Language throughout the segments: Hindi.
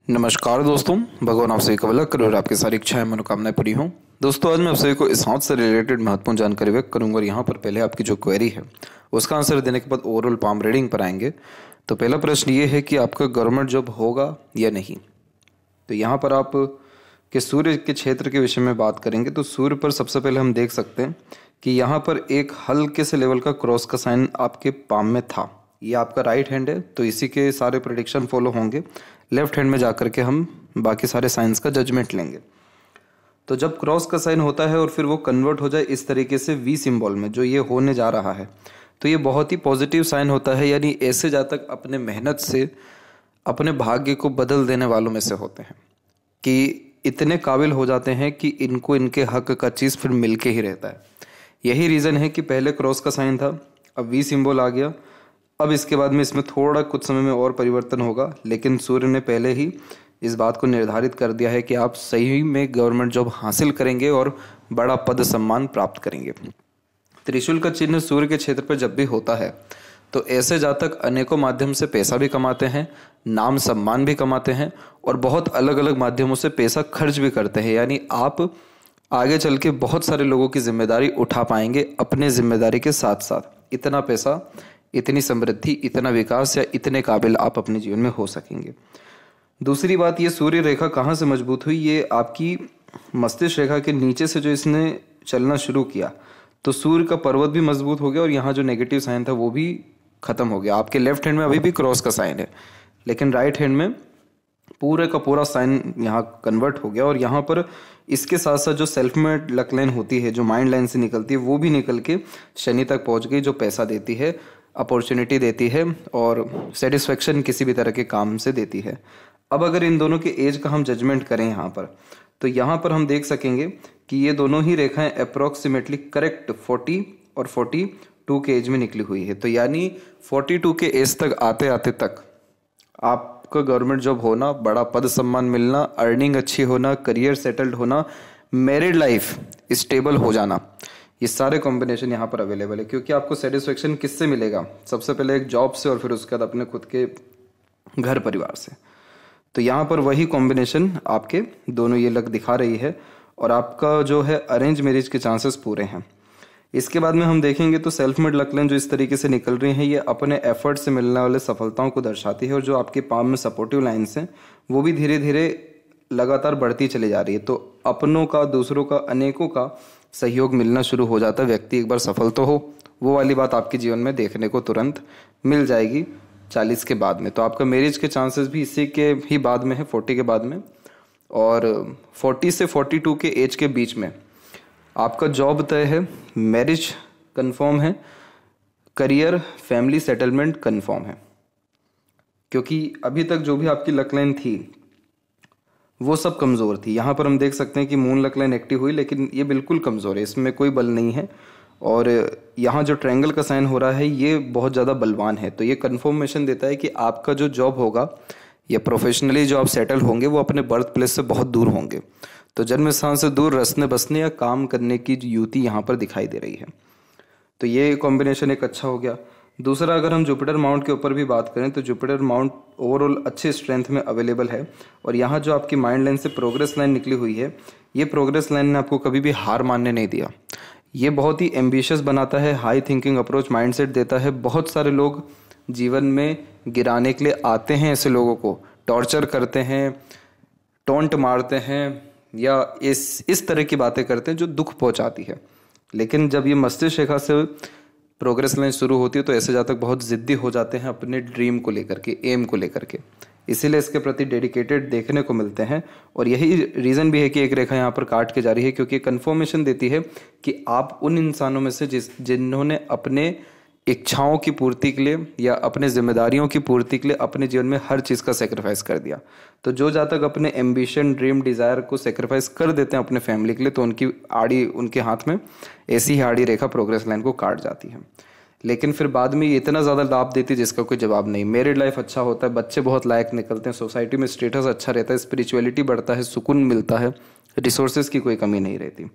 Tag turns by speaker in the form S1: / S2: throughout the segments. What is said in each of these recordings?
S1: नमस्कार दोस्तों, भगवान आप सभी का भला करे और आपकी सारी इच्छाएं मनोकामनाएं पूरी हों। दोस्तों, आज मैं आप सभी को इस हाथ से रिलेटेड महत्वपूर्ण जानकारी व्यक्त करूंगा और यहाँ पर पहले आपकी जो क्वेरी है उसका आंसर देने के बाद ओवरऑल पाम रीडिंग पर आएंगे। तो पहला प्रश्न ये है कि आपका गवर्नमेंट जॉब होगा या नहीं। तो यहाँ पर आप के सूर्य के क्षेत्र के विषय में बात करेंगे तो सूर्य पर सबसे पहले हम देख सकते हैं कि यहाँ पर एक हल्के से लेवल का क्रॉस का साइन आपके पाम में था। ये आपका राइट हैंड है तो इसी के सारे प्रेडिक्शन फॉलो होंगे। लेफ्ट हैंड में जाकर के हम बाकी सारे साइंस का जजमेंट लेंगे। तो जब क्रॉस का साइन होता है और फिर वो कन्वर्ट हो जाए इस तरीके से वी सिंबल में, जो ये होने जा रहा है, तो ये बहुत ही पॉजिटिव साइन होता है। यानी ऐसे जातक अपने मेहनत से अपने भाग्य को बदल देने वालों में से होते हैं कि इतने काबिल हो जाते हैं कि इनको इनके हक का चीज़ फिर मिलके ही रहता है। यही रीज़न है कि पहले क्रॉस का साइन था, अब वी सिंबल आ गया। अब इसके बाद में इसमें थोड़ा कुछ समय में और परिवर्तन होगा, लेकिन सूर्य ने पहले ही इस बात को निर्धारित कर दिया है कि आप सही में गवर्नमेंट जॉब हासिल करेंगे और बड़ा पद सम्मान प्राप्त करेंगे। त्रिशूल का चिन्ह सूर्य के क्षेत्र पर जब भी होता है तो ऐसे जातक अनेकों माध्यम से पैसा भी कमाते हैं, नाम सम्मान भी कमाते हैं और बहुत अलग अलग माध्यमों से पैसा खर्च भी करते हैं। यानी आप आगे चल के बहुत सारे लोगों की जिम्मेदारी उठा पाएंगे अपने जिम्मेदारी के साथ साथ। इतना पैसा, इतनी समृद्धि, इतना विकास या इतने काबिल आप अपने जीवन में हो सकेंगे। दूसरी बात, ये सूर्य रेखा कहाँ से मजबूत हुई? ये आपकी मस्तिष्क रेखा के नीचे से जो इसने चलना शुरू किया तो सूर्य का पर्वत भी मजबूत हो गया और यहाँ जो नेगेटिव साइन था वो भी खत्म हो गया। आपके लेफ्ट हैंड में अभी भी क्रॉस का साइन है, लेकिन राइट हैंड में पूरे का पूरा साइन यहाँ कन्वर्ट हो गया और यहाँ पर इसके साथ साथ जो सेल्फ मेड लक लाइन होती है, जो माइंड लाइन से निकलती है, वो भी निकल के शनि तक पहुँच गई, जो पैसा देती है, अपॉर्चुनिटी देती है और सेटिस्फेक्शन किसी भी तरह के काम से देती है। अब अगर इन दोनों के एज का हम जजमेंट करें यहाँ पर, तो यहाँ पर हम देख सकेंगे कि ये दोनों ही रेखाएं अप्रोक्सीमेटली करेक्ट 40 और 42 के एज में निकली हुई है। तो यानी 42 के एज तक आते आते तक आपका गवर्नमेंट जॉब होना, बड़ा पद सम्मान मिलना, अर्निंग अच्छी होना, करियर सेटल्ड होना, मैरिड लाइफ स्टेबल हो जाना, ये सारे कॉम्बिनेशन यहाँ पर अवेलेबल है। क्योंकि आपको सेटिस्फेक्शन किससे मिलेगा? सबसे पहले एक जॉब से और फिर उसके बाद अपने खुद के घर परिवार से। तो यहाँ पर वही कॉम्बिनेशन आपके दोनों ये लक दिखा रही है और आपका जो है अरेंज मैरिज के चांसेस पूरे हैं। इसके बाद में हम देखेंगे तो सेल्फ मेड लक लाइन जो इस तरीके से निकल रही हैं, ये अपने एफर्ट से मिलने वाले सफलताओं को दर्शाती है और जो आपके पाम में सपोर्टिव लाइन्स हैं वो भी धीरे धीरे लगातार बढ़ती चली जा रही है। तो अपनों का, दूसरों का, अनेकों का सहयोग मिलना शुरू हो जाता है। व्यक्ति एक बार सफल तो हो, वो वाली बात आपके जीवन में देखने को तुरंत मिल जाएगी 40 के बाद में। तो आपका मैरिज के चांसेस भी इसी के ही बाद में है, 40 के बाद में। और 40 से 42 के एज के बीच में आपका जॉब तय है, मैरिज कंफर्म है, करियर, फैमिली सेटलमेंट कंफर्म है। क्योंकि अभी तक जो भी आपकी लक लाइन थी वो सब कमज़ोर थी। यहाँ पर हम देख सकते हैं कि मून लक लाइन एक्टिव हुई, लेकिन ये बिल्कुल कमज़ोर है, इसमें कोई बल नहीं है। और यहाँ जो ट्रायंगल का साइन हो रहा है ये बहुत ज़्यादा बलवान है। तो ये कन्फर्मेशन देता है कि आपका जो जॉब होगा या प्रोफेशनली जो आप सेटल होंगे वो अपने बर्थ प्लेस से बहुत दूर होंगे। तो जन्म स्थान से दूर रसने बसने या काम करने की युति यहाँ पर दिखाई दे रही है। तो ये कॉम्बिनेशन एक अच्छा हो गया। दूसरा, अगर हम जुपिटर माउंट के ऊपर भी बात करें तो जुपिटर माउंट ओवरऑल अच्छे स्ट्रेंथ में अवेलेबल है। और यहाँ जो आपकी माइंड लाइन से प्रोग्रेस लाइन निकली हुई है, ये प्रोग्रेस लाइन ने आपको कभी भी हार मानने नहीं दिया। ये बहुत ही एम्बिशियस बनाता है, हाई थिंकिंग अप्रोच माइंडसेट देता है। बहुत सारे लोग जीवन में गिराने के लिए आते हैं, ऐसे लोगों को टॉर्चर करते हैं, टोंट मारते हैं या इस तरह की बातें करते हैं जो दुख पहुंचाती है। लेकिन जब ये मस्तिष्क रेखा से प्रोग्रेस लाइन शुरू होती है तो ऐसे जातक बहुत जिद्दी हो जाते हैं अपने ड्रीम को लेकर के, एम को लेकर के, इसीलिए इसके प्रति डेडिकेटेड देखने को मिलते हैं। और यही रीज़न भी है कि एक रेखा यहाँ पर काट के जा रही है, क्योंकि कन्फर्मेशन देती है कि आप उन इंसानों में से जिन्होंने अपने इच्छाओं की पूर्ति के लिए या अपने जिम्मेदारियों की पूर्ति के लिए अपने जीवन में हर चीज़ का सेक्रीफाइस कर दिया। तो जो जातक अपने एम्बिशन, ड्रीम, डिज़ायर को सेक्रीफाइस कर देते हैं अपने फैमिली के लिए, तो उनकी आड़ी, उनके हाथ में ऐसी ही आड़ी रेखा प्रोग्रेस लाइन को काट जाती है। लेकिन फिर बाद में ये इतना ज़्यादा लाभ देती है जिसका कोई जवाब नहीं। मैरिड लाइफ अच्छा होता है, बच्चे बहुत लायक निकलते हैं, सोसाइटी में स्टेटस अच्छा रहता है, स्पिरिचुअलिटी बढ़ता है, सुकून मिलता है, रिसोर्सेज की कोई कमी नहीं रहती।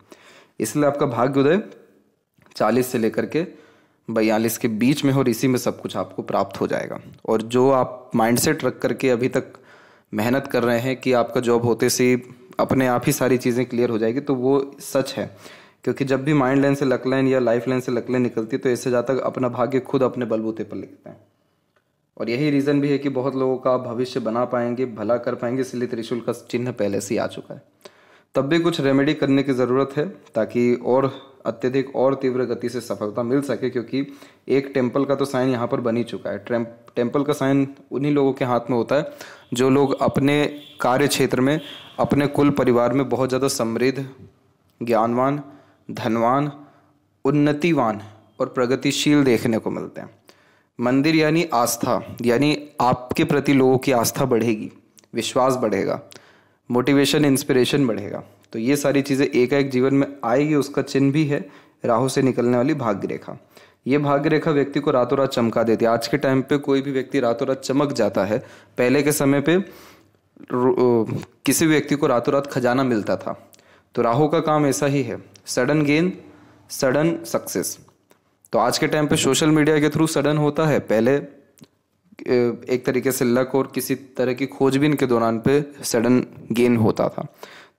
S1: इसलिए आपका भाग्योदय 40 से लेकर के 42 के बीच में हो और इसी में सब कुछ आपको प्राप्त हो जाएगा। और जो आप माइंडसेट रख करके अभी तक मेहनत कर रहे हैं कि आपका जॉब होते से अपने आप ही सारी चीज़ें क्लियर हो जाएगी, तो वो सच है। क्योंकि जब भी माइंड लाइन से लक लाइन या लाइफ लाइन से लक लाइन निकलती है तो इससे ज़्यादा अपना भाग्य खुद अपने बलबूते पर लिखते हैं। और यही रीज़न भी है कि बहुत लोगों का भविष्य बना पाएंगे, भला कर पाएंगे, इसलिए त्रिशूल का चिन्ह पहले से ही आ चुका है। तब भी कुछ रेमेडी करने की ज़रूरत है ताकि और अत्यधिक और तीव्र गति से सफलता मिल सके, क्योंकि एक टेम्पल का तो साइन यहाँ पर बन ही चुका है। टेम्पल का साइन उन्हीं लोगों के हाथ में होता है जो लोग अपने कार्य क्षेत्र में, अपने कुल परिवार में बहुत ज़्यादा समृद्ध, ज्ञानवान, धनवान, उन्नतिवान और प्रगतिशील देखने को मिलते हैं। मंदिर यानी आस्था, यानी आपके प्रति लोगों की आस्था बढ़ेगी, विश्वास बढ़ेगा, मोटिवेशन, इंस्पिरेशन बढ़ेगा। तो ये सारी चीज़ें एकाएक जीवन में आएगी। उसका चिन्ह भी है राहु से निकलने वाली भाग्य रेखा। ये भाग्य रेखा व्यक्ति को रातों रात चमका देती है। आज के टाइम पे कोई भी व्यक्ति रातों रात चमक जाता है। पहले के समय पे किसी व्यक्ति को रातों रात खजाना मिलता था। तो राहु का काम ऐसा ही है, सडन गेन, सडन सक्सेस। तो आज के टाइम पे सोशल मीडिया के थ्रू सडन होता है, पहले एक तरीके से लक और किसी तरह की खोजबीन के दौरान पे सडन गेन होता था।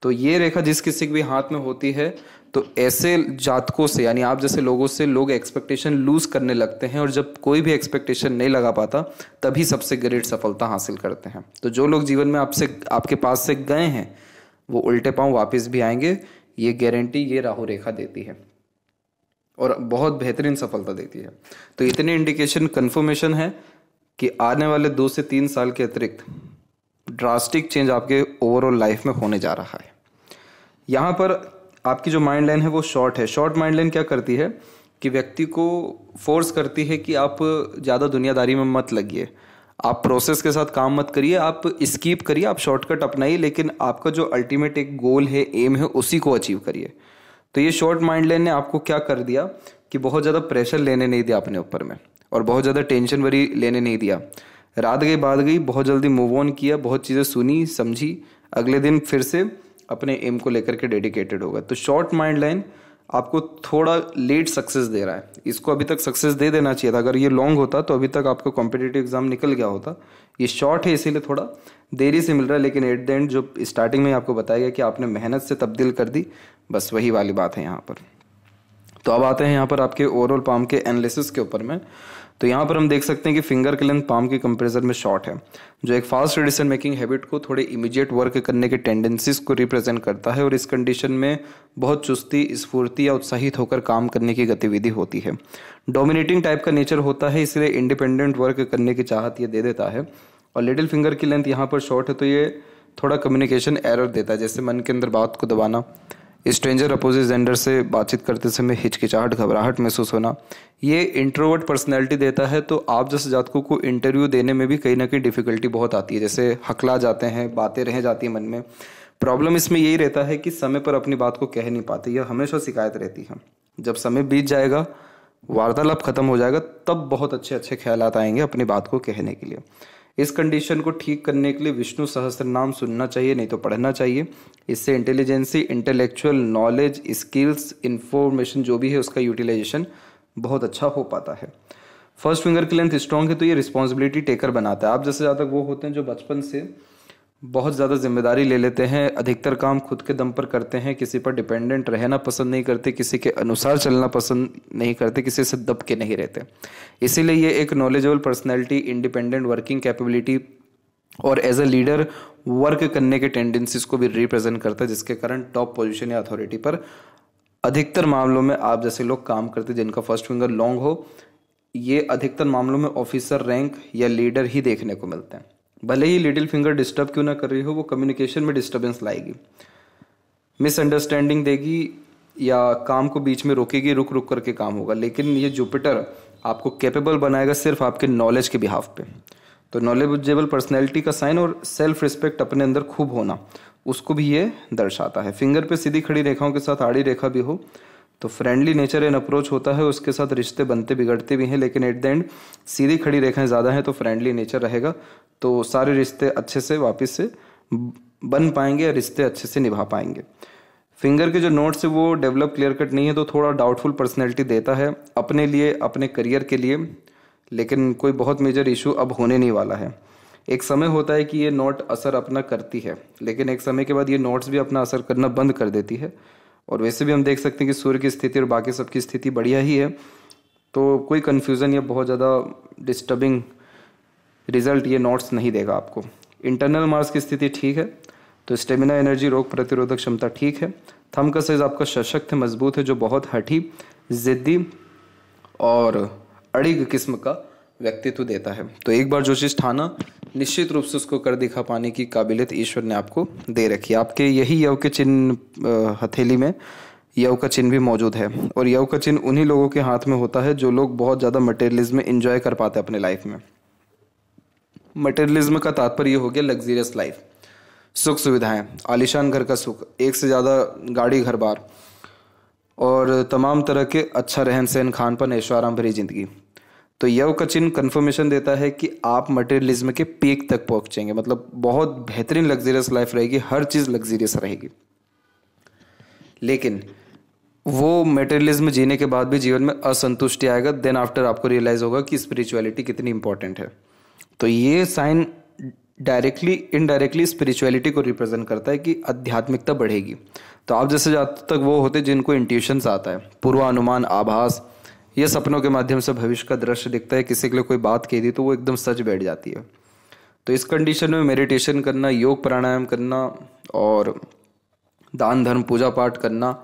S1: तो ये रेखा जिस किसी के भी हाथ में होती है तो ऐसे जातकों से, यानी आप जैसे लोगों से, लोग एक्सपेक्टेशन लूज करने लगते हैं, और जब कोई भी एक्सपेक्टेशन नहीं लगा पाता तभी सबसे ग्रेट सफलता हासिल करते हैं। तो जो लोग जीवन में आपके पास से गए हैं वो उल्टे पांव वापस भी आएंगे, ये गारंटी ये राहु रेखा देती है और बहुत बेहतरीन सफलता देती है। तो इतनी इंडिकेशन, कंफर्मेशन है कि आने वाले 2 से 3 साल के अतिरिक्त ड्रास्टिक चेंज आपके ओवरऑल लाइफ में होने जा रहा है। यहाँ पर आपकी जो माइंड लाइन है वो शॉर्ट है। शॉर्ट माइंड लाइन क्या करती है कि व्यक्ति को फोर्स करती है कि आप ज़्यादा दुनियादारी में मत लगिए, आप प्रोसेस के साथ काम मत करिए, आप स्कीप करिए, आप शॉर्टकट अपनाइए, लेकिन आपका जो अल्टीमेट एक गोल है, एम है, उसी को अचीव करिए। तो ये शॉर्ट माइंड लाइन ने आपको क्या कर दिया कि बहुत ज़्यादा प्रेशर लेने नहीं दिया अपने ऊपर में, और बहुत ज़्यादा टेंशन वरी लेने नहीं दिया। रात गई बात गई, बहुत जल्दी मूव ऑन किया, बहुत चीज़ें सुनी समझी, अगले दिन फिर से अपने एम को लेकर के डेडिकेटेड होगा। तो शॉर्ट माइंड लाइन आपको थोड़ा लेट सक्सेस दे रहा है। इसको अभी तक सक्सेस दे देना चाहिए था। अगर ये लॉन्ग होता तो अभी तक आपका कॉम्पिटिटिव एग्जाम निकल गया होता। ये शॉर्ट है इसीलिए थोड़ा देरी से मिल रहा है, लेकिन एट द एंड जो स्टार्टिंग में आपको बताया गया कि आपने मेहनत से तब्दील कर दी, बस वही वाली बात है यहाँ पर। तो अब आते हैं यहाँ पर आपके ओवरऑल पाम के एनालिसिस के ऊपर में। तो यहाँ पर हम देख सकते हैं कि फिंगर की लेंथ पाम के कंपैरिजन में शॉर्ट है, जो एक फास्ट डिसीजन मेकिंग हैबिट को, थोड़े इमीडिएट वर्क करने के टेंडेंसीज को रिप्रेजेंट करता है, और इस कंडीशन में बहुत चुस्ती, स्फूर्ति या उत्साहित होकर काम करने की गतिविधि होती है। डोमिनेटिंग टाइप का नेचर होता है, इसलिए इंडिपेंडेंट वर्क करने की चाहत ये दे देता है। और लिटिल फिंगर की लेंथ यहाँ पर शॉर्ट है, तो ये थोड़ा कम्युनिकेशन एरर देता है, जैसे मन के अंदर बात को दबाना, स्ट्रेंजर अपोजिट जेंडर से बातचीत करते समय हिचकिचाहट, घबराहट महसूस होना, ये इंट्रोवर्ट पर्सनैलिटी देता है। तो आप जैसे जातकों को इंटरव्यू देने में भी कहीं ना कहीं डिफिकल्टी बहुत आती है, जैसे हकला जाते हैं, बातें रह जाती हैं मन में। प्रॉब्लम इसमें यही रहता है कि समय पर अपनी बात को कह नहीं पाते, यह हमेशा शिकायत रहती है। जब समय बीत जाएगा, वार्तालाप खत्म हो जाएगा, तब बहुत अच्छे अच्छे ख्यालात आएंगे अपनी बात को कहने के लिए। इस कंडीशन को ठीक करने के लिए विष्णु सहस्त्र नाम सुनना चाहिए, नहीं तो पढ़ना चाहिए। इससे intelligence, intellectual knowledge, skills, information जो भी है उसका यूटिलाइजेशन बहुत अच्छा हो पाता है। फर्स्ट फिंगर की लेंथ स्ट्रॉन्ग है, तो ये रिस्पॉन्सिबिलिटी टेकर बनाता है। आप जैसे ज़्यादा वो होते हैं जो बचपन से बहुत ज़्यादा जिम्मेदारी ले लेते हैं, अधिकतर काम खुद के दम पर करते हैं, किसी पर डिपेंडेंट रहना पसंद नहीं करते, किसी के अनुसार चलना पसंद नहीं करते, किसी से दब के नहीं रहते। इसीलिए ये एक knowledgeable personality, independent working capability और एज अ लीडर वर्क करने के टेंडेंसीज को भी रिप्रेजेंट करता है, जिसके कारण टॉप पोजीशन या अथॉरिटी पर अधिकतर मामलों में आप जैसे लोग काम करते जिनका फर्स्ट फिंगर लॉन्ग हो, ये अधिकतर मामलों में ऑफिसर रैंक या लीडर ही देखने को मिलते हैं। भले ही लिटिल फिंगर डिस्टर्ब क्यों ना कर रही हो, वो कम्युनिकेशन में डिस्टर्बेंस लाएगी, मिसअंडरस्टैंडिंग देगी या काम को बीच में रोकेगी, रुक रुक करके काम होगा। लेकिन ये जुपिटर आपको कैपेबल बनाएगा सिर्फ आपके नॉलेज के बिहाफ पे। तो नॉलेजेबल पर्सनैलिटी का साइन और सेल्फ रिस्पेक्ट अपने अंदर खूब होना, उसको भी ये दर्शाता है। फिंगर पे सीधी खड़ी रेखाओं के साथ आड़ी रेखा भी हो तो फ्रेंडली नेचर एंड अप्रोच होता है, उसके साथ रिश्ते बनते बिगड़ते भी हैं, लेकिन एट द एंड सीधी खड़ी रेखाएं ज़्यादा हैं तो फ्रेंडली नेचर रहेगा, तो सारे रिश्ते अच्छे से वापस से बन पाएंगे, रिश्ते अच्छे से निभा पाएंगे। फिंगर के जो नोट्स है वो डेवलप क्लियर कट नहीं है, तो थोड़ा डाउटफुल पर्सनैलिटी देता है अपने लिए, अपने करियर के लिए, लेकिन कोई बहुत मेजर इशू अब होने नहीं वाला है। एक समय होता है कि ये नोट असर अपना करती है, लेकिन एक समय के बाद ये नोट्स भी अपना असर करना बंद कर देती है। और वैसे भी हम देख सकते हैं कि सूर्य की स्थिति और बाकी सबकी स्थिति बढ़िया ही है, तो कोई कन्फ्यूज़न या बहुत ज़्यादा डिस्टर्बिंग रिजल्ट ये नोट्स नहीं देगा आपको। इंटरनल मार्स की स्थिति ठीक है, तो स्टेमिना, एनर्जी, रोग प्रतिरोधक क्षमता ठीक है। थंब का साइज आपका सशक्त है, मजबूत है, जो बहुत हठी, जिद्दी और अड़िग किस्म का व्यक्तित्व देता है। तो एक बार जो चीज़ ठाना, निश्चित रूप से उसको कर दिखा पाने की काबिलियत ईश्वर ने आपको दे रखी है। आपके यही यव के चिन्ह, हथेली में यव का चिन्ह भी मौजूद है, और यव का चिन्ह उन्हीं लोगों के हाथ में होता है जो लोग बहुत ज़्यादा मटेरियलिज्म में इंजॉय कर पाते हैं अपने लाइफ में। मटेरियलिज्म का तात्पर्य हो गया लग्जीरियस लाइफ, सुख सुविधाएं, आलीशान घर का सुख, एक से ज़्यादा गाड़ी घर बार, और तमाम तरह के अच्छा रहन सहन, खान पान, ऐशो आराम भरी जिंदगी। तो यव का चिन्ह कन्फर्मेशन देता है कि आप मटेरियलिज्म के पीक तक पहुंचेंगे, मतलब बहुत बेहतरीन लग्जीरियस लाइफ रहेगी, हर चीज़ लग्जीरियस रहेगी। लेकिन वो मटेरियलिज्म जीने के बाद भी जीवन में असंतुष्टि आएगा। देन आफ्टर आपको रियलाइज होगा कि स्पिरिचुअलिटी कितनी इंपॉर्टेंट है। तो ये साइन डायरेक्टली इनडायरेक्टली स्पिरिचुअलिटी को रिप्रेजेंट करता है कि आध्यात्मिकता बढ़ेगी। तो आप जैसे जातक तक वो होते जिनको इंट्यूशंस आता है, पूर्वानुमान, आभास, ये सपनों के माध्यम से भविष्य का दृश्य दिखता है, किसी के लिए कोई बात कह दी तो वो एकदम सच बैठ जाती है। तो इस कंडीशन में मेडिटेशन करना, योग प्राणायाम करना और दान धर्म पूजा पाठ करना,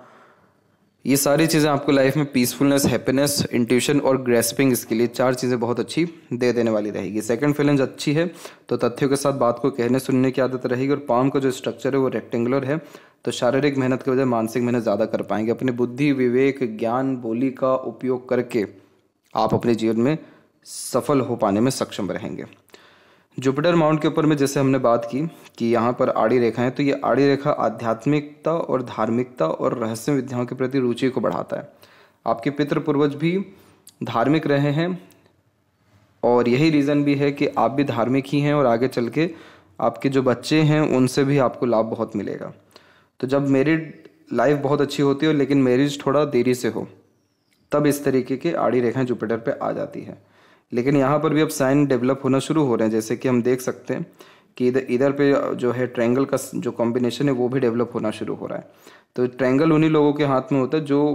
S1: ये सारी चीज़ें आपको लाइफ में पीसफुलनेस, हैप्पीनेस, इंट्यूशन और ग्रेस्पिंग, इसके लिए 4 चीज़ें बहुत अच्छी दे देने वाली रहेगी। सेकंड फैलेंज अच्छी है तो तथ्यों के साथ बात को कहने सुनने की आदत रहेगी, और पाम का जो स्ट्रक्चर है वो रेक्टेंगुलर है, तो शारीरिक मेहनत के बजाय मानसिक मेहनत ज़्यादा कर पाएंगे। अपनी बुद्धि, विवेक, ज्ञान, बोली का उपयोग करके आप अपने जीवन में सफल हो पाने में सक्षम रहेंगे। जुपिटर माउंट के ऊपर में जैसे हमने बात की कि यहाँ पर आड़ी रेखा है, तो ये आड़ी रेखा आध्यात्मिकता और धार्मिकता और रहस्य विद्याओं के प्रति रुचि को बढ़ाता है। आपके पितृ पूर्वज भी धार्मिक रहे हैं, और यही रीज़न भी है कि आप भी धार्मिक ही हैं, और आगे चल के आपके जो बच्चे हैं उनसे भी आपको लाभ बहुत मिलेगा। तो जब मैरिड लाइफ बहुत अच्छी होती है लेकिन मैरिज थोड़ा देरी से हो, तब इस तरीके की आड़ी रेखाएं जुपिटर पे आ जाती है। लेकिन यहाँ पर भी अब साइन डेवलप होना शुरू हो रहे हैं, जैसे कि हम देख सकते हैं कि इधर पे जो है ट्रायंगल का जो कॉम्बिनेशन है वो भी डेवलप होना शुरू हो रहा है। तो ट्रायंगल उन्हीं लोगों के हाथ में होता है जो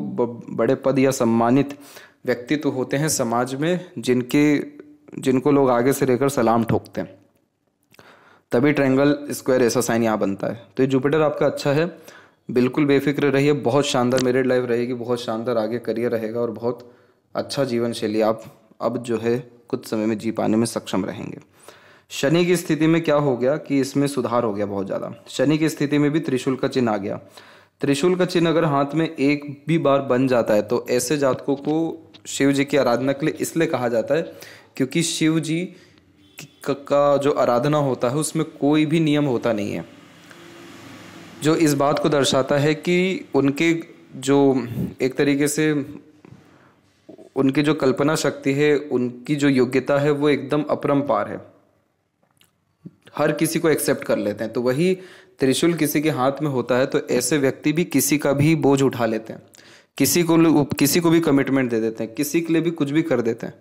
S1: बड़े पद या सम्मानित व्यक्तित्व होते हैं समाज में, जिनको लोग आगे से रहकर सलाम ठोकते हैं, तभी ट्रायंगल स्क्वायर ऐसा साइन यहाँ बनता है। तो ये जुपिटर आपका अच्छा है, बिल्कुल बेफिक्र रहिए, बहुत शानदार मैरिड लाइफ रहेगी, बहुत शानदार आगे करियर रहेगा, और बहुत अच्छा जीवन शैली आप अब जो है कुछ समय में जी पाने में सक्षम रहेंगे। शनि की स्थिति में क्या हो गया कि इसमें सुधार हो गया बहुत ज़्यादा। शनि की स्थिति में भी त्रिशूल का चिन्ह आ गया। त्रिशूल का चिन्ह अगर हाथ में एक भी बार बन जाता है तो ऐसे जातकों को शिव जी की आराधना के लिए इसलिए कहा जाता है क्योंकि शिव जी का जो आराधना होता है उसमें कोई भी नियम होता नहीं है, जो इस बात को दर्शाता है कि उनके जो एक तरीके से उनकी जो कल्पना शक्ति है, उनकी जो योग्यता है वो एकदम अपरंपार है, हर किसी को एक्सेप्ट कर लेते हैं। तो वही त्रिशूल किसी के हाथ में होता है तो ऐसे व्यक्ति भी किसी का भी बोझ उठा लेते हैं, किसी को भी कमिटमेंट दे देते हैं, किसी के लिए भी कुछ भी कर देते हैं।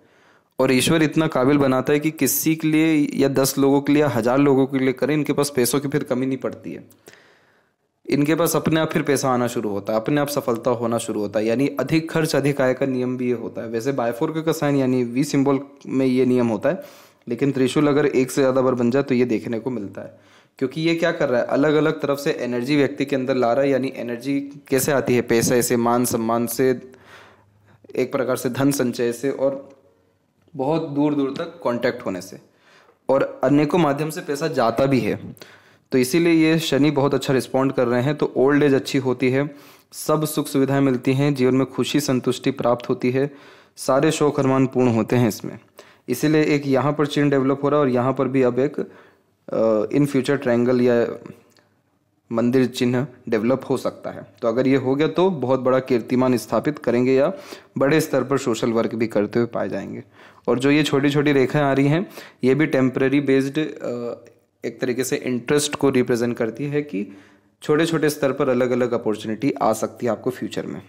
S1: और ईश्वर इतना काबिल बनाता है कि किसी के लिए या 10 लोगों के लिए या 1000 लोगों के लिए करें, इनके पास पैसों की फिर कमी नहीं पड़ती है। इनके पास अपने आप फिर पैसा आना शुरू होता है, अपने आप सफलता होना शुरू होता है। यानी अधिक खर्च अधिक आय का नियम भी ये होता है। वैसे बायफोर्क का साइन यानी वी सिंबल में ये नियम होता है, लेकिन त्रिशूल अगर एक से ज़्यादा बार बन जाए तो ये देखने को मिलता है। क्योंकि ये क्या कर रहा है, अलग अलग तरफ से एनर्जी व्यक्ति के अंदर ला रहा है। यानी एनर्जी कैसे आती है, पैसे से, मान सम्मान से, एक प्रकार से धन संचय से, और बहुत दूर दूर तक कांटेक्ट होने से, और अनेकों माध्यम से पैसा जाता भी है। तो इसीलिए ये शनि बहुत अच्छा रिस्पॉन्ड कर रहे हैं। तो ओल्ड एज अच्छी होती है, सब सुख सुविधाएं मिलती हैं, जीवन में खुशी संतुष्टि प्राप्त होती है, सारे शौक अरमान पूर्ण होते हैं इसमें। इसीलिए एक यहाँ पर चिन्ह डेवलप हो रहा है, और यहाँ पर भी अब एक इन फ्यूचर ट्रायंगल या मंदिर चिन्ह डेवलप हो सकता है। तो अगर ये हो गया तो बहुत बड़ा कीर्तिमान स्थापित करेंगे या बड़े स्तर पर सोशल वर्क भी करते हुए पाए जाएंगे। और जो ये छोटी छोटी रेखाएं आ रही हैं ये भी टेम्पररी बेस्ड एक तरीके से इंटरेस्ट को रिप्रेजेंट करती है कि छोटे छोटे स्तर पर अलग अलग अपॉर्चुनिटी आ सकती है आपको फ्यूचर में।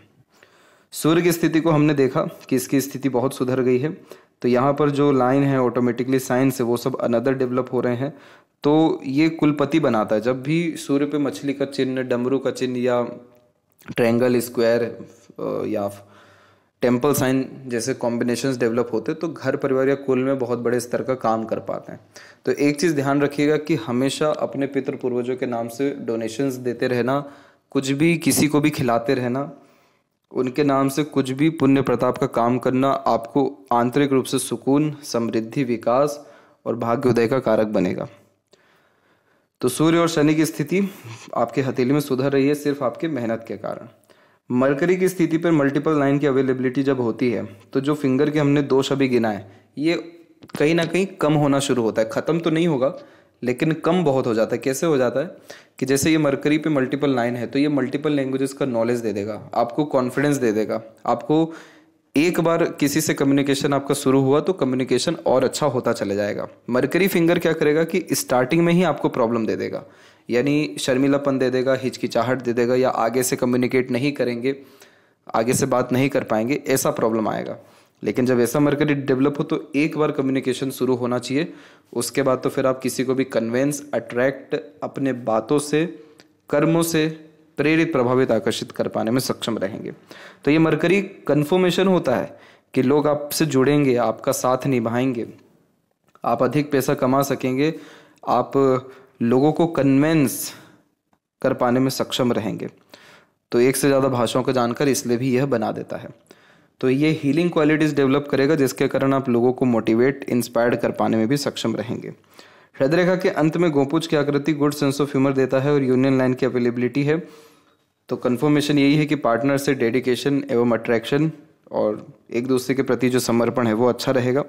S1: सूर्य की स्थिति को हमने देखा कि इसकी स्थिति बहुत सुधर गई है। तो यहाँ पर जो लाइन है ऑटोमेटिकली साइंस है वो सब अनदर डेवलप हो रहे हैं। तो ये कुलपति बनाता है। जब भी सूर्य पे मछली का चिन्ह, डमरू का चिन्ह या ट्रायंगल, स्क्वायर या टेम्पल साइन जैसे कॉम्बिनेशंस डेवलप होते तो घर परिवार या कुल में बहुत बड़े स्तर का काम कर पाते हैं। तो एक चीज़ ध्यान रखिएगा कि हमेशा अपने पितृ पूर्वजों के नाम से डोनेशंस देते रहना, कुछ भी किसी को भी खिलाते रहना, उनके नाम से कुछ भी पुण्य प्रताप का काम करना आपको आंतरिक रूप से सुकून, समृद्धि, विकास और भाग्योदय का कारक बनेगा। तो सूर्य और शनि की स्थिति आपके हथेली में सुधर रही है सिर्फ आपके मेहनत के कारण। मरकरी की स्थिति पर मल्टीपल लाइन की अवेलेबिलिटी जब होती है तो जो फिंगर के हमने दोष अभी गिनाए ये कहीं ना कहीं कम होना शुरू होता है। खत्म तो नहीं होगा लेकिन कम बहुत हो जाता है। कैसे हो जाता है कि जैसे ये मरकरी पे मल्टीपल लाइन है तो ये मल्टीपल लैंग्वेजेस का नॉलेज दे देगा, आपको कॉन्फिडेंस दे देगा। आपको एक बार किसी से कम्युनिकेशन आपका शुरू हुआ तो कम्युनिकेशन और अच्छा होता चले जाएगा। मरकरी फिंगर क्या करेगा कि स्टार्टिंग में ही आपको प्रॉब्लम दे देगा, यानी शर्मिलापन दे देगा, हिचकिचाहट दे देगा, या आगे से कम्युनिकेट नहीं करेंगे, आगे से बात नहीं कर पाएंगे, ऐसा प्रॉब्लम आएगा। लेकिन जब ऐसा मरकरी डेवलप हो तो एक बार कम्युनिकेशन शुरू होना चाहिए, उसके बाद तो फिर आप किसी को भी कन्वेंस, अट्रैक्ट, अपने बातों से, कर्मों से प्रेरित, प्रभावित, आकर्षित कर पाने में सक्षम रहेंगे। तो ये मरकरी कन्फर्मेशन होता है कि लोग आपसे जुड़ेंगे, आपका साथ निभाएंगे, आप अधिक पैसा कमा सकेंगे, आप लोगों को कन्वेंस कर पाने में सक्षम रहेंगे। तो एक से ज़्यादा भाषाओं का जानकर इसलिए भी यह बना देता है। तो ये हीलिंग क्वालिटीज़ डेवलप करेगा जिसके कारण आप लोगों को मोटिवेट, इंस्पायर्ड कर पाने में भी सक्षम रहेंगे। हृदय रेखा के अंत में गोपुज की आकृति गुड सेंस ऑफ ह्यूमर देता है और यूनियन लाइन की अवेलेबिलिटी है। तो कन्फर्मेशन यही है कि पार्टनर से डेडिकेशन एवं अट्रैक्शन और एक दूसरे के प्रति जो समर्पण है वो अच्छा रहेगा।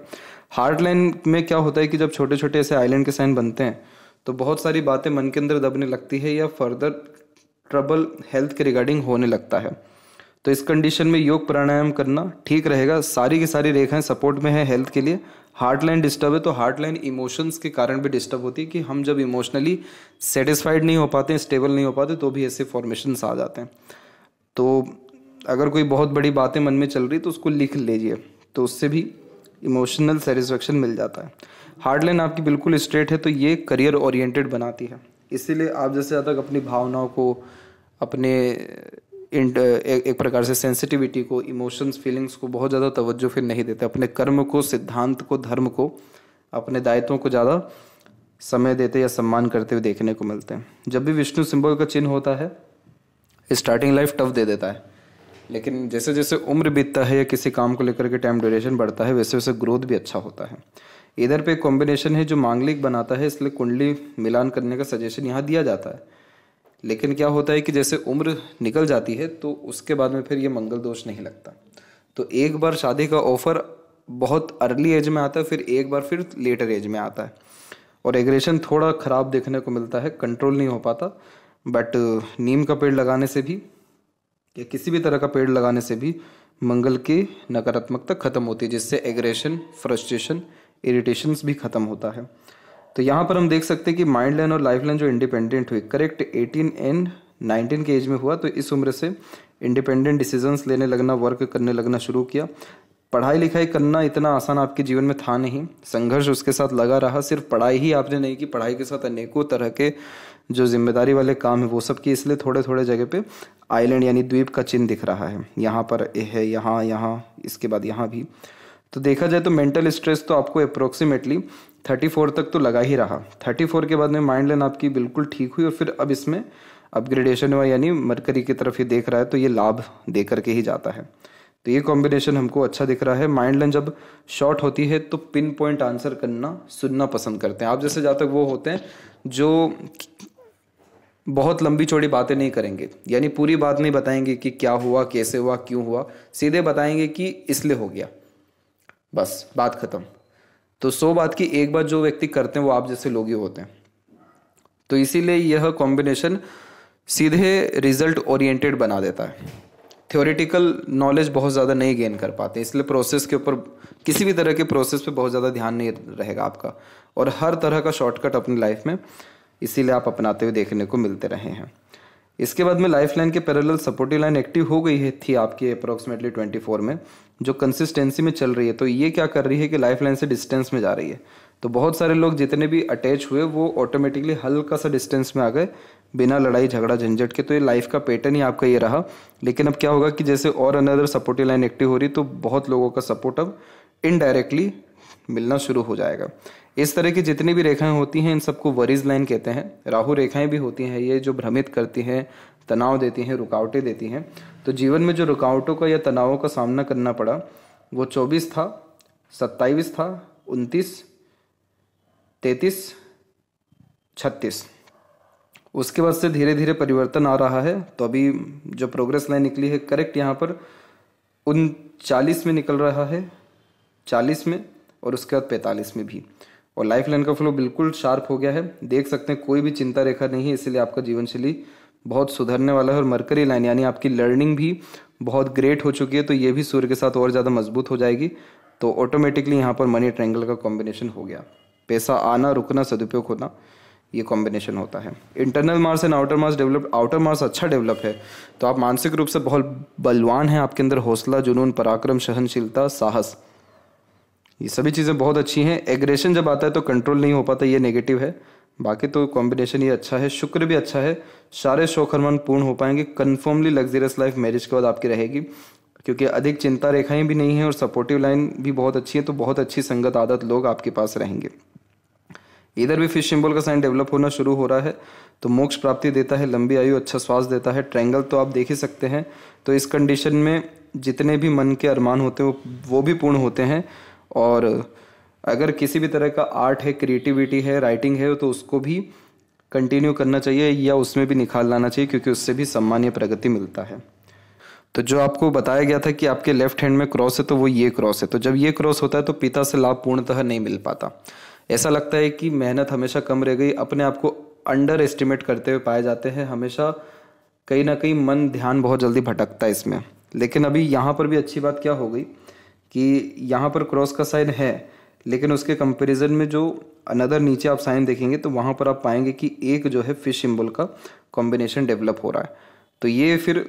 S1: हार्ट लाइन में क्या होता है कि जब छोटे छोटे ऐसे आइलैंड के साइन बनते हैं तो बहुत सारी बातें मन के अंदर दबने लगती है या फर्दर ट्रबल हेल्थ के रिगार्डिंग होने लगता है। तो इस कंडीशन में योग प्राणायाम करना ठीक रहेगा। सारी की सारी रेखाएं सपोर्ट में है हेल्थ के लिए। हार्ट लाइन डिस्टर्ब है तो हार्ट लाइन इमोशंस के कारण भी डिस्टर्ब होती है कि हम जब इमोशनली सेटिस्फाइड नहीं हो पाते, स्टेबल नहीं हो पाते तो भी ऐसे फॉर्मेशंस आ जाते हैं। तो अगर कोई बहुत बड़ी बातें मन में चल रही तो उसको लिख लीजिए, तो उससे भी इमोशनल सेटिस्फेक्शन मिल जाता है। हार्ट लाइन आपकी बिल्कुल स्ट्रेट है तो ये करियर ओरिएंटेड बनाती है। इसीलिए आप जैसे ज़्यादा अपनी भावनाओं को, अपने एक प्रकार से सेंसिटिविटी को, इमोशंस, फीलिंग्स को बहुत ज़्यादा तवज्जो फिर नहीं देते। अपने कर्म को, सिद्धांत को, धर्म को, अपने दायित्वों को ज़्यादा समय देते या सम्मान करते हुए देखने को मिलते हैं। जब भी विष्णु सिंबल का चिन्ह होता है स्टार्टिंग लाइफ टफ दे देता है, लेकिन जैसे जैसे उम्र बीतता है या किसी काम को लेकर के टाइम ड्यूरेशन बढ़ता है वैसे वैसे ग्रोथ भी अच्छा होता है। इधर पे कॉम्बिनेशन है जो मांगलिक बनाता है, इसलिए कुंडली मिलान करने का सजेशन यहाँ दिया जाता है। लेकिन क्या होता है कि जैसे उम्र निकल जाती है तो उसके बाद में फिर ये मंगल दोष नहीं लगता। तो एक बार शादी का ऑफर बहुत अर्ली एज में आता है, फिर एक बार फिर लेटर एज में आता है और एग्रेशन थोड़ा खराब देखने को मिलता है, कंट्रोल नहीं हो पाता। बट नीम का पेड़ लगाने से भी या किसी भी तरह का पेड़ लगाने से भी मंगल की नकारात्मकता खत्म होती है, जिससे एग्रेशन, फ्रस्ट्रेशन, इरिटेशंस भी खत्म होता है। तो यहाँ पर हम देख सकते हैं कि माइंड लाइन और लाइफ लाइन जो इंडिपेंडेंट हुई, करेक्ट 18 एंड 19 के एज में हुआ। तो इस उम्र से इंडिपेंडेंट डिसीजंस लेने लगना, वर्क करने लगना शुरू किया। पढ़ाई लिखाई करना इतना आसान आपके जीवन में था नहीं, संघर्ष उसके साथ लगा रहा। सिर्फ पढ़ाई ही आपने नहीं की, पढ़ाई के साथ अनेकों तरह के जो जिम्मेदारी वाले काम है वो सब किए। इसलिए थोड़े थोड़े जगह पे आइलैंड यानी द्वीप का चिन्ह दिख रहा है। यहाँ पर है, यहाँ, इसके बाद यहाँ भी। तो देखा जाए तो मेंटल स्ट्रेस तो आपको अप्रोक्सीमेटली 34 तक तो लगा ही रहा। 34 के बाद में माइंड लाइन आपकी बिल्कुल ठीक हुई और फिर अब इसमें अपग्रेडेशन हुआ, यानी मरकरी की तरफ ये देख रहा है तो ये लाभ दे करके ही जाता है। तो ये कॉम्बिनेशन हमको अच्छा दिख रहा है। माइंड लाइन जब शॉर्ट होती है तो पिन पॉइंट आंसर करना, सुनना पसंद करते हैं। आप जैसे जातक वो होते हैं जो बहुत लंबी चौड़ी बातें नहीं करेंगे, यानी पूरी बात नहीं बताएंगे कि क्या हुआ, कैसे हुआ, क्यों हुआ, सीधे बताएंगे कि इसलिए हो गया, बस बात खत्म। तो 100 बात की एक बात जो व्यक्ति करते हैं वो आप जैसे लोग ही होते हैं। तो इसीलिए यह कॉम्बिनेशन सीधे रिजल्ट ओरिएंटेड बना देता है। थ्योरेटिकल नॉलेज बहुत ज़्यादा नहीं गेन कर पाते, इसलिए प्रोसेस के ऊपर, किसी भी तरह के प्रोसेस पे बहुत ज़्यादा ध्यान नहीं रहेगा आपका, और हर तरह का शॉर्टकट अपनी लाइफ में इसीलिए आप अपनाते हुए देखने को मिलते रहे हैं। इसके बाद में लाइफ लाइन के पैरेलल सपोर्टिव लाइन एक्टिव हो गई थी आपकी अप्रोक्सीमेटली 24 में। जो कंसिस्टेंसी में चल रही है, तो ये क्या कर रही है कि लाइफ लाइन से डिस्टेंस में जा रही है। तो बहुत सारे लोग जितने भी अटैच हुए वो ऑटोमेटिकली हल्का सा डिस्टेंस में आ गए बिना लड़ाई झगड़ा झंझट के। तो ये लाइफ का पैटर्न ही आपका ये रहा। लेकिन अब क्या होगा कि जैसे और अनदर सपोर्टिव लाइन एक्टिव हो रही, तो बहुत लोगों का सपोर्ट अब इनडायरेक्टली मिलना शुरू हो जाएगा। इस तरह की जितनी भी रेखाएं होती हैं इन सबको वरीज लाइन कहते हैं। राहु रेखाएं भी होती हैं, ये जो भ्रमित करती हैं, तनाव देती हैं, रुकावटें देती हैं। तो जीवन में जो रुकावटों का या तनावों का सामना करना पड़ा वो 24 था, 27 था, 29, 33, 36। उसके बाद से धीरे धीरे परिवर्तन आ रहा है। तो अभी जो प्रोग्रेस लाइन निकली है करेक्ट यहाँ पर 39 में निकल रहा है, 40 में और उसके बाद 45 में भी। और लाइफ लाइन का फ्लो बिल्कुल शार्प हो गया है, देख सकते हैं कोई भी चिंता रेखा नहीं है। इसलिए आपका जीवन शैली बहुत सुधरने वाला है। और मरकरी लाइन यानी आपकी लर्निंग भी बहुत ग्रेट हो चुकी है, तो ये भी सूर्य के साथ और ज़्यादा मजबूत हो जाएगी। तो ऑटोमेटिकली यहाँ पर मनी ट्रायंगल का कॉम्बिनेशन हो गया। पैसा आना, रुकना, सदुपयोग होना, ये कॉम्बिनेशन होता है। Internal Mars and outer Mars develop, outer Mars अच्छा डेवलप है तो आप मानसिक रूप से बहुत बलवान हैं। आपके अंदर हौसला, जुनून, पराक्रम, सहनशीलता, साहस, ये सभी चीज़ें बहुत अच्छी हैं। एग्रेशन जब आता है तो कंट्रोल नहीं हो पाता, ये नेगेटिव है। बाकी तो कॉम्बिनेशन ये अच्छा है। शुक्र भी अच्छा है, सारे शौक अरमान पूर्ण हो पाएंगे। कन्फर्मली लग्जरियस लाइफ मैरिज के बाद आपकी रहेगी, क्योंकि अधिक चिंता रेखाएं भी नहीं हैं और सपोर्टिव लाइन भी बहुत अच्छी है। तो बहुत अच्छी संगत आदत लोग आपके पास रहेंगे। इधर भी फिश सिंबल का साइन डेवलप होना शुरू हो रहा है, तो मोक्ष प्राप्ति देता है, लंबी आयु, अच्छा स्वास्थ्य देता है। ट्रायंगल तो आप देख ही सकते हैं। तो इस कंडीशन में जितने भी मन के अरमान होते हैं वो भी पूर्ण होते हैं। और अगर किसी भी तरह का आर्ट है, क्रिएटिविटी है, राइटिंग है, तो उसको भी कंटिन्यू करना चाहिए या उसमें भी निखार लाना चाहिए, क्योंकि उससे भी सम्मानीय प्रगति मिलता है। तो जो आपको बताया गया था कि आपके लेफ्ट हैंड में क्रॉस है, तो वो ये क्रॉस है। तो जब ये क्रॉस होता है तो पिता से लाभ पूर्णतः नहीं मिल पाता। ऐसा लगता है कि मेहनत हमेशा कम रह गई, अपने आप को अंडर एस्टिमेट करते हुए पाए जाते हैं। हमेशा कहीं ना कहीं मन, ध्यान बहुत जल्दी भटकता है इसमें। लेकिन अभी यहाँ पर भी अच्छी बात क्या हो गई कि यहाँ पर क्रॉस का साइन है, लेकिन उसके कंपैरिजन में जो अनदर नीचे आप साइन देखेंगे तो वहाँ पर आप पाएंगे कि एक जो है फिश सिंबल का कॉम्बिनेशन डेवलप हो रहा है। तो ये फिर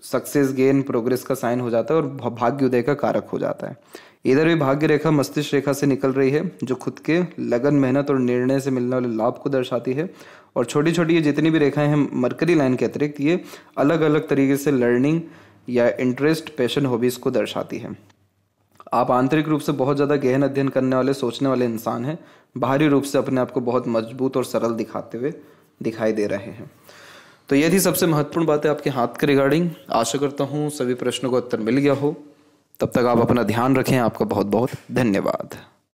S1: सक्सेस, गेन, प्रोग्रेस का साइन हो जाता है और भाग्योदय का कारक हो जाता है। इधर भी भाग्य रेखा मस्तिष्क रेखा से निकल रही है, जो खुद के लगन, मेहनत और निर्णय से मिलने वाले लाभ को दर्शाती है। और छोटी छोटी ये जितनी भी रेखाएं हैं मरकरी लाइन के अतिरिक्त, ये अलग अलग तरीके से लर्निंग या इंटरेस्ट, पैशन, हॉबीज को दर्शाती है। आप आंतरिक रूप से बहुत ज़्यादा गहन अध्ययन करने वाले, सोचने वाले इंसान हैं। बाहरी रूप से अपने आप को बहुत मजबूत और सरल दिखाते हुए दिखाई दे रहे हैं। तो ये थी सबसे महत्वपूर्ण बातें आपके हाथ के रिगार्डिंग। आशा करता हूँ सभी प्रश्नों का उत्तर मिल गया हो। तब तक आप अपना ध्यान रखें। आपका बहुत बहुत धन्यवाद।